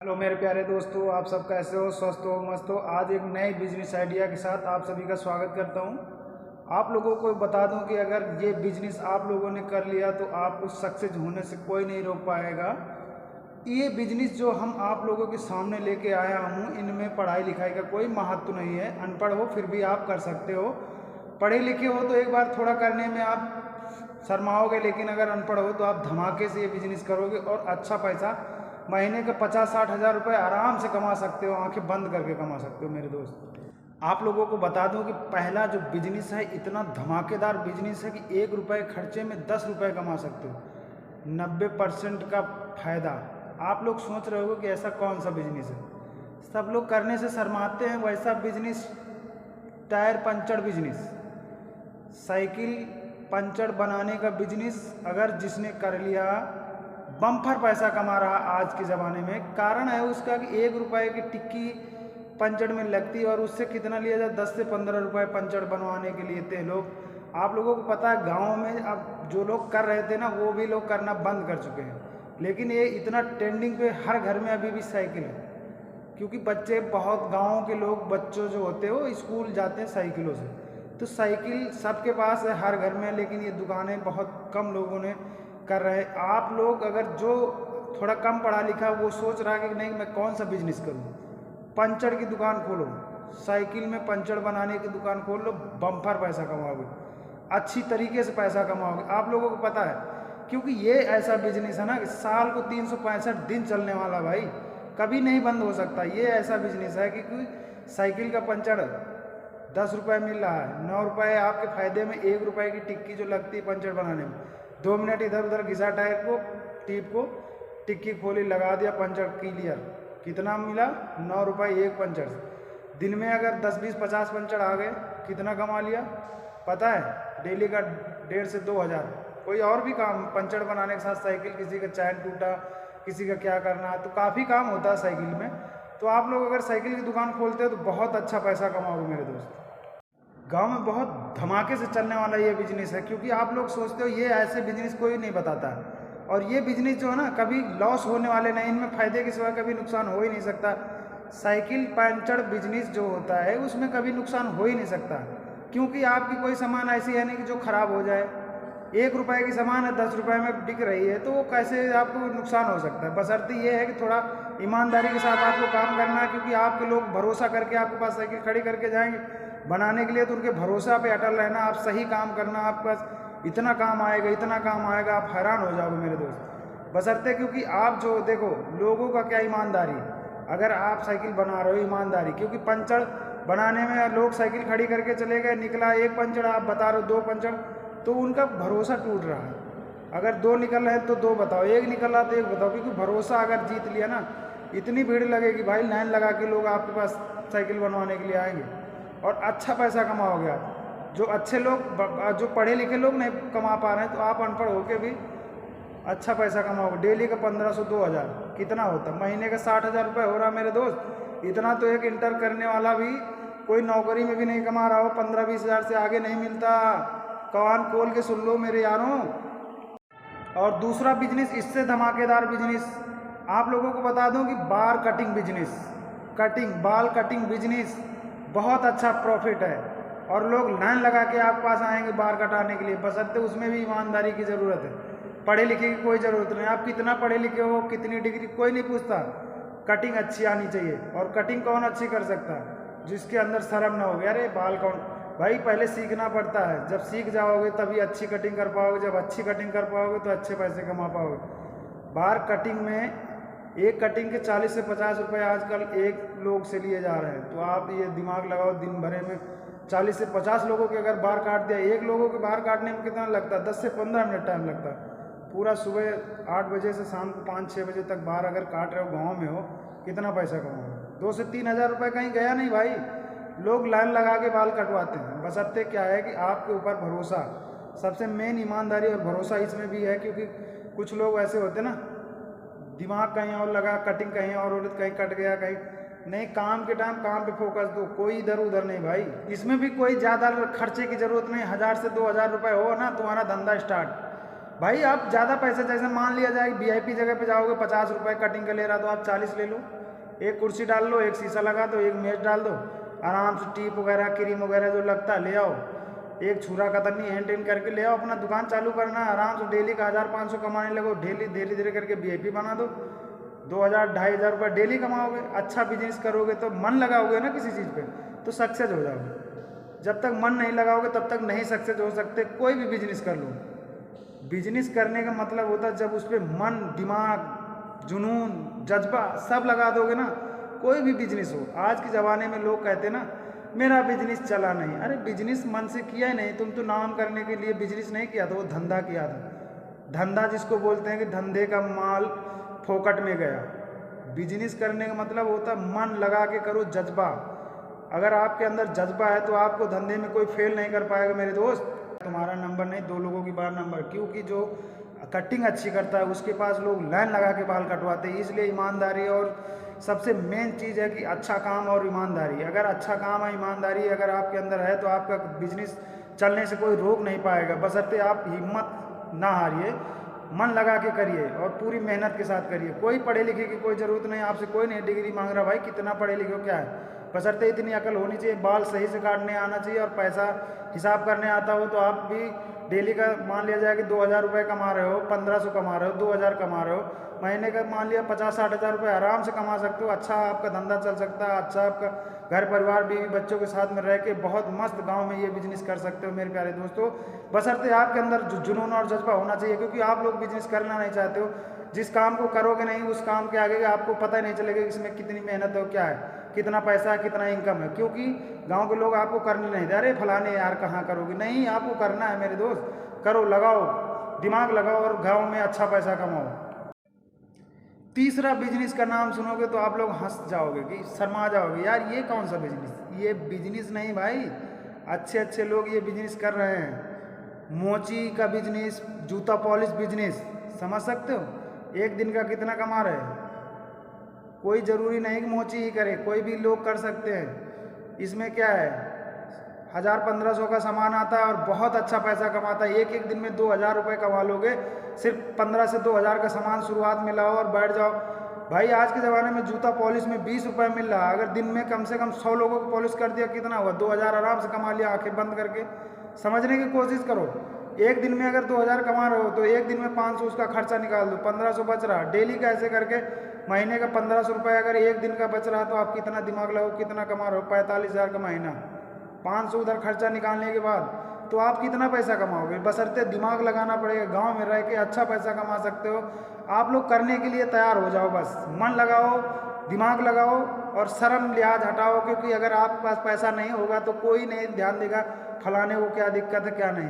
Hello मेरे प्यारे दोस्तों, आप सब कैसे हो? स्वस्थ हो, मस्त हो? आज एक नए बिजनेस आइडिया के साथ आप सभी का स्वागत करता हूं। आप लोगों को बता दूं कि अगर ये बिजनेस आप लोगों ने कर लिया तो आपको सक्सेस होने से कोई नहीं रोक पाएगा। ये बिजनेस जो हम आप लोगों के सामने लेके आया हूँ, इनमें पढ़ाई लिखाई का कोई महत्व नहीं है। अनपढ़ हो फिर भी आप कर सकते हो, पढ़े लिखे हो तो एक बार थोड़ा करने में आप शर्माओगे, लेकिन अगर अनपढ़ हो तो आप धमाके से ये बिजनेस करोगे और अच्छा पैसा महीने के 50-60 हज़ार रुपये आराम से कमा सकते हो, आंखें बंद करके कमा सकते हो। मेरे दोस्त, आप लोगों को बता दूं कि पहला जो बिजनेस है इतना धमाकेदार बिजनेस है कि 1 रुपये खर्चे में 10 रुपये कमा सकते हो। 90% का फायदा। आप लोग सोच रहे हो कि ऐसा कौन सा बिजनेस है, सब लोग करने से शर्माते हैं। वैसा business, tyre puncture business, cycle puncture बनाने का बिजनेस अगर जिसने कर लिया, बम्पर पैसा कमा रहा आज के ज़माने में। कारण है उसका कि 1 रुपये की टिक्की पंचर में लगती है और उससे कितना लिया जाए, 10 से 15 रुपये पंचर बनवाने के लिए थे लोग। आप लोगों को पता है गाँव में अब जो लोग कर रहे थे ना, वो भी लोग करना बंद कर चुके हैं। लेकिन ये इतना ट्रेंडिंग पे, हर घर में अभी भी साइकिल है, क्योंकि बच्चे बहुत, गाँव के लोग बच्चों जो होते हैं वो स्कूल जाते हैं साइकिलों से। तो साइकिल सबके पास है, हर घर में, लेकिन ये दुकानें बहुत कम लोगों ने कर रहे हैं। आप लोग अगर जो थोड़ा कम पढ़ा लिखा वो सोच रहा है कि नहीं मैं कौन सा बिजनेस करूं, पंचर की दुकान खोलो, साइकिल में पंचर बनाने की दुकान खोल लो, बम्पर पैसा कमाओगे, अच्छी तरीके से पैसा कमाओगे। आप लोगों को पता है, क्योंकि ये ऐसा बिजनेस है ना कि साल को 365 दिन चलने वाला भाई, कभी नहीं बंद हो सकता। ये ऐसा बिजनेस है कि कोई साइकिल का पंचर 10 रुपये मिल रहा है, 9 रुपये आपके फायदे में, 1 रुपये की टिक्की जो लगती है पंचर बनाने में, 2 मिनट इधर उधर घिसा टायर को, टीप को, टिक्की खोली, लगा दिया, पंचर क्लियर। कितना मिला? 9 रुपये एक पंचर से। दिन में अगर 10, 20, 50 पंचर आ गए, कितना कमा लिया पता है? डेली का 1.5 से 2 हज़ार। कोई और भी काम पंचर बनाने के साथ, साइकिल किसी का चैन टूटा, किसी का क्या करना, तो काफ़ी काम होता है साइकिल में। तो आप लोग अगर साइकिल की दुकान खोलते हो तो बहुत अच्छा पैसा कमाओगे मेरे दोस्त। गांव में बहुत धमाके से चलने वाला ये बिजनेस है, क्योंकि आप लोग सोचते हो ये ऐसे बिजनेस कोई नहीं बताता है। और ये बिजनेस जो है ना, कभी लॉस होने वाले नहीं, इनमें फ़ायदे के सिवा कभी नुकसान हो ही नहीं सकता। साइकिल पंचर बिजनेस जो होता है उसमें कभी नुकसान हो ही नहीं सकता, क्योंकि आपकी कोई सामान ऐसी है नहीं कि जो ख़राब हो जाए। 1 रुपये की सामान है, 10 रुपये में बिक रही है, तो वो कैसे आपको नुकसान हो सकता है? बशर्ते ये है कि थोड़ा ईमानदारी के साथ आपको काम करना है, क्योंकि आपके लोग भरोसा करके आपके पास साइकिल खड़ी करके जाएंगे बनाने के लिए, तो उनके भरोसा पे अटल रहना, आप सही काम करना, आपके पास इतना काम आएगा, इतना काम आएगा, आप हैरान हो जाओगे मेरे दोस्त। बशर्ते, क्योंकि आप जो देखो लोगों का क्या ईमानदारी, अगर आप साइकिल बना रहे हो ईमानदारी, क्योंकि पंचर बनाने में लोग साइकिल खड़ी करके चले गए, निकला 1 पंचर, आप बता रहे हो 2 पंचर, तो उनका भरोसा टूट रहा है। अगर 2 निकल रहे हैं तो 2 बताओ, 1 निकल रहा तो 1 बताओ, क्योंकि भरोसा अगर जीत लिया ना, इतनी भीड़ लगेगी भाई, लाइन लगा के लोग आपके पास साइकिल बनवाने के लिए आएंगे और अच्छा पैसा कमाओगे आप। जो अच्छे लोग, जो पढ़े लिखे लोग नहीं कमा पा रहे हैं, तो आप अनपढ़ होके भी अच्छा पैसा कमाओगे। डेली का 1500, 2000 कितना होता है? महीने का 60 हज़ार रुपये हो रहा मेरे दोस्त। इतना तो एक इंटर करने वाला भी कोई नौकरी में भी नहीं कमा रहा हो, 15-20 हज़ार से आगे नहीं मिलता। कान खोल के सुन लो मेरे यारों। और दूसरा बिजनेस, इससे धमाकेदार बिजनेस आप लोगों को बता दूं कि बाल कटिंग बिजनेस, बाल कटिंग बिजनेस बहुत अच्छा प्रॉफिट है, और लोग लाइन लगा के आपके पास आएंगे बाल कटाने के लिए। बशर्ते उसमें भी ईमानदारी की ज़रूरत है, पढ़े लिखे की कोई ज़रूरत नहीं। आप कितना पढ़े लिखे हो, कितनी डिग्री, कोई नहीं पूछता, कटिंग अच्छी आनी चाहिए। और कटिंग कौन अच्छी कर सकता है? जिसके अंदर शर्म ना हो। अरे बाल कौन भाई, पहले सीखना पड़ता है, जब सीख जाओगे तभी अच्छी कटिंग कर पाओगे, जब अच्छी कटिंग कर पाओगे तो अच्छे पैसे कमा पाओगे। बाल कटिंग में एक कटिंग के 40 से 50 रुपये आजकल एक लोग से लिए जा रहे हैं। तो आप ये दिमाग लगाओ, दिन भर में 40 से 50 लोगों के अगर बाल काट दिया, एक लोगों के बाल काटने में कितना लगता है? 10 से 15 मिनट टाइम लगता है। पूरा सुबह 8 बजे से शाम को 5-6 बजे तक बाल अगर काट रहे हो, गाँव में हो, कितना पैसा कमाओगे? 2 से 3 हज़ार रुपये कहीं गया नहीं भाई। लोग लाइन लगा के बाल कटवाते हैं। बशर्ते क्या है कि आपके ऊपर भरोसा, सबसे मेन ईमानदारी और भरोसा इसमें भी है, क्योंकि कुछ लोग ऐसे होते ना, दिमाग कहीं और लगा, कटिंग कहीं और हो रही, कहीं कट गया, कहीं नहीं। काम के टाइम काम पे फोकस दो, कोई इधर उधर नहीं भाई। इसमें भी कोई ज़्यादा खर्चे की ज़रूरत नहीं, 1000 से 2000 रुपये हो ना, तुम्हारा धंधा स्टार्ट। भाई आप ज़्यादा पैसे, जैसे मान लिया जाए वीआईपी जगह पे जाओगे 50 रुपये कटिंग का ले रहा, तो आप 40 ले लो। एक कुर्सी डाल लो, एक शीशा लगा दो, एक मेज डाल दो, आराम से टीप वगैरह क्रीम वगैरह जो लगता है ले आओ, एक छुरा कतरनी हैंड इन करके ले आओ, अपना दुकान चालू करना है आराम से। डेली का 1500 कमाने लगो, डेली धीरे धीरे करके वीआईपी बना दो, 2000 2500 रुपये डेली कमाओगे। अच्छा बिजनेस करोगे तो मन लगाओगे ना किसी चीज़ पे, तो सक्सेस हो जाओगे। जब तक मन नहीं लगाओगे तब तक नहीं सक्सेस हो सकते। कोई भी बिजनेस कर लो, बिजनेस करने का मतलब होता है जब उस पर मन, दिमाग, जुनून, जज्बा सब लगा दोगे ना, कोई भी बिजनेस हो। आज के ज़माने में लोग कहते हैं ना मेरा बिजनेस चला नहीं। अरे बिजनेस मन से किया ही नहीं, तुम तो नाम करने के लिए बिजनेस नहीं किया था, वो धंधा किया था। धंधा जिसको बोलते हैं कि धंधे का माल फोकट में गया। बिजनेस करने का मतलब होता है मन लगा के करो, जज्बा। अगर आपके अंदर जज्बा है तो आपको धंधे में कोई फेल नहीं कर पाएगा मेरे दोस्त। तुम्हारा नंबर नहीं, 2 लोगों की बार नंबर, क्योंकि जो कटिंग अच्छी करता है उसके पास लोग लाइन लगा के बाल कटवाते हैं। इसलिए ईमानदारी और सबसे मेन चीज़ है कि अच्छा काम और ईमानदारी। अगर अच्छा काम है, ईमानदारी अगर आपके अंदर है तो आपका बिजनेस चलने से कोई रोक नहीं पाएगा। बशर्ते आप हिम्मत ना हारिए, मन लगा के करिए और पूरी मेहनत के साथ करिए। कोई पढ़े लिखे की कोई ज़रूरत नहीं, आपसे कोई नहीं डिग्री मांग रहा भाई, कितना पढ़े लिखे हो क्या है, बशर्ते इतनी अकल होनी चाहिए, बाल सही से काटने आना चाहिए और पैसा हिसाब करने आता हो। तो आप भी डेली का मान लिया जाए कि 2000 रुपये कमा रहे हो, 1500 कमा रहे हो, 2000 कमा रहे हो, महीने का मान लिया 50-60 हज़ार रुपये आराम से कमा सकते हो। अच्छा आपका धंधा चल सकता है, अच्छा आपका घर परिवार, बीवी बच्चों के साथ में रह के बहुत मस्त गांव में ये बिजनेस कर सकते हो मेरे प्यारे दोस्तों। बशर्ते आपके अंदर जुनून और जज्बा होना चाहिए, क्योंकि आप लोग बिजनेस करना नहीं चाहते हो। जिस काम को करोगे नहीं उस काम के आगे आपको पता ही नहीं चलेगा इसमें कितनी मेहनत है, क्या है, कितना पैसा है, कितना इनकम है, क्योंकि गांव के लोग आपको करने नहीं दे। अरे फलाने यार कहाँ करोगे, नहीं आपको करना है मेरे दोस्त, करो, लगाओ, दिमाग लगाओ और गांव में अच्छा पैसा कमाओ। तीसरा बिजनेस का नाम सुनोगे तो आप लोग हंस जाओगे कि शर्मा जाओगे, यार ये कौन सा बिजनेस, ये बिजनेस नहीं भाई, अच्छे अच्छे लोग ये बिजनेस कर रहे हैं। मोची का बिजनेस, जूता पॉलिश बिजनेस, समझ सकते हो, एक दिन का कितना कमा रहे हैं। कोई ज़रूरी नहीं कि मोची ही करे, कोई भी लोग कर सकते हैं। इसमें क्या है, 1000-1500 का सामान आता है और बहुत अच्छा पैसा कमाता है। एक दिन में 2000 रुपये कमा लोगे, सिर्फ 15 से 2000 का सामान शुरुआत में लाओ और बैठ जाओ। भाई आज के ज़माने में जूता पॉलिश में 20 रुपये मिल रहा है, अगर दिन में कम से कम 100 लोगों को पॉलिश कर दिया कितना हुआ, 2000 आराम से कमा लिया आंखें बंद करके। समझने की कोशिश करो, एक दिन में अगर 2000 कमा रहे हो तो एक दिन में 500 उसका खर्चा निकाल दो, 1500 बच रहा। डेली का ऐसे करके महीने का 1500 रुपये अगर एक दिन का बच रहा तो आप कितना दिमाग लगाओ, कितना कमा रहे हो, 45,000 का महीना, 500 उधर खर्चा निकालने के बाद तो आप कितना पैसा कमाओगे। बशर्ते दिमाग लगाना पड़ेगा, गांव में रह के अच्छा पैसा कमा सकते हो। आप लोग करने के लिए तैयार हो जाओ, बस मन लगाओ, दिमाग लगाओ और शर्म लिहाज हटाओ, क्योंकि अगर आपके पास पैसा नहीं होगा तो कोई नहीं ध्यान देगा फलाने को क्या दिक्कत है क्या नहीं।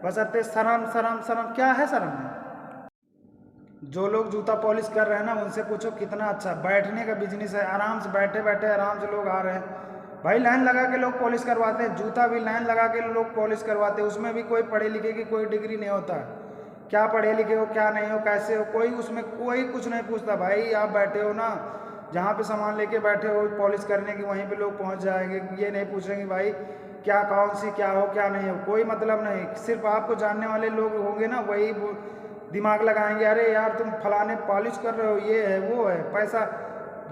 बशर्ते शर्म शर्म शर्म, क्या है शर्म है। जो लोग जूता पॉलिश कर रहे हैं ना उनसे पूछो कितना अच्छा बैठने का बिजनेस है, आराम से बैठे बैठे आराम से लोग आ रहे हैं भाई, लाइन लगा के लोग पॉलिश करवाते हैं, जूता भी लाइन लगा के लोग पॉलिश करवाते हैं। उसमें भी कोई पढ़े लिखे की कोई डिग्री नहीं होता है, क्या पढ़े लिखे हो क्या नहीं हो कैसे हो, कोई उसमें कोई कुछ नहीं पूछता। भाई आप बैठे हो ना, जहाँ पे सामान लेके बैठे हो पॉलिश करने की, वहीं पे लोग पहुँच जाएंगे। ये नहीं पूछेंगे भाई क्या कौन सी क्या हो क्या नहीं हो, कोई मतलब नहीं। सिर्फ आपको जानने वाले लोग होंगे ना वही दिमाग लगाएंगे, अरे यार तुम फलाने पॉलिश कर रहे हो, ये है वो है। पैसा,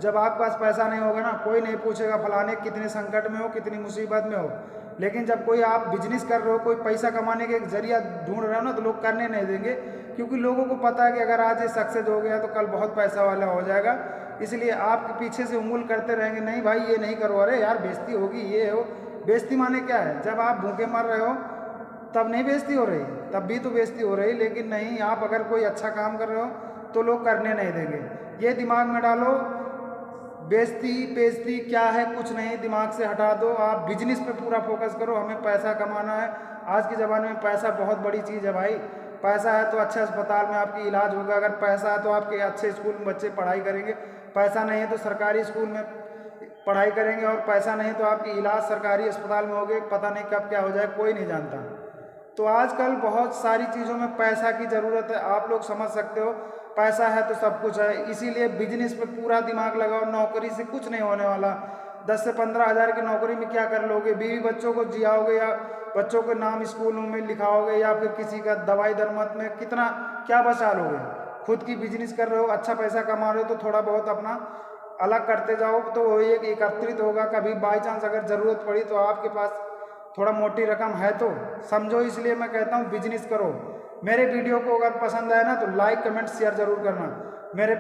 जब आपके पास पैसा नहीं होगा ना कोई नहीं पूछेगा फलाने कितने संकट में हो, कितनी मुसीबत में हो। लेकिन जब कोई आप बिजनेस कर रहे हो, कोई पैसा कमाने के एक जरिया ढूंढ रहे हो ना, तो लोग करने नहीं देंगे, क्योंकि लोगों को पता है कि अगर आज ये सक्सेस हो गया तो कल बहुत पैसा वाला हो जाएगा। इसलिए आपके पीछे से उंगल करते रहेंगे, नहीं भाई ये नहीं करो, अरे यार बेइज्जती होगी, ये हो। बेइज्जती माने क्या है, जब आप भूखे मर रहे हो तब नहीं बेइज्जती हो रही, तब भी तो बेइज्जती हो रही। लेकिन नहीं, आप अगर कोई अच्छा काम कर रहे हो तो लोग करने नहीं देंगे। ये दिमाग में डालो, बेइज्जती बेइज्जती क्या है, कुछ नहीं, दिमाग से हटा दो। आप बिजनेस पे पूरा फोकस करो, हमें पैसा कमाना है। आज के ज़माने में पैसा बहुत बड़ी चीज़ है भाई। पैसा है तो अच्छे अस्पताल में आपकी इलाज होगा, अगर पैसा है तो आपके अच्छे स्कूल में बच्चे पढ़ाई करेंगे, पैसा नहीं है तो सरकारी स्कूल में पढ़ाई करेंगे, और पैसा नहीं तो आपकी इलाज सरकारी अस्पताल में होगे, पता नहीं कब क्या हो जाए कोई नहीं जानता। तो आजकल बहुत सारी चीज़ों में पैसा की ज़रूरत है, आप लोग समझ सकते हो। पैसा है तो सब कुछ है, इसीलिए बिजनेस पे पूरा दिमाग लगाओ। नौकरी से कुछ नहीं होने वाला, 10 से 15 हज़ार की नौकरी में क्या कर लोगे, बीवी बच्चों को जियाओगे या बच्चों के नाम स्कूलों में लिखाओगे या फिर किसी का दवाई दरमद में कितना क्या बचा लोगे। खुद की बिजनेस कर रहे हो, अच्छा पैसा कमा रहे हो, तो थोड़ा बहुत अपना अलग करते जाओ तो वो एक एकत्रित होगा। कभी बाई चांस अगर ज़रूरत पड़ी तो आपके पास थोड़ा मोटी रकम है तो समझो। इसलिए मैं कहता हूँ बिजनेस करो। मेरे वीडियो को अगर पसंद आए ना तो लाइक कमेंट शेयर ज़रूर करना। मेरे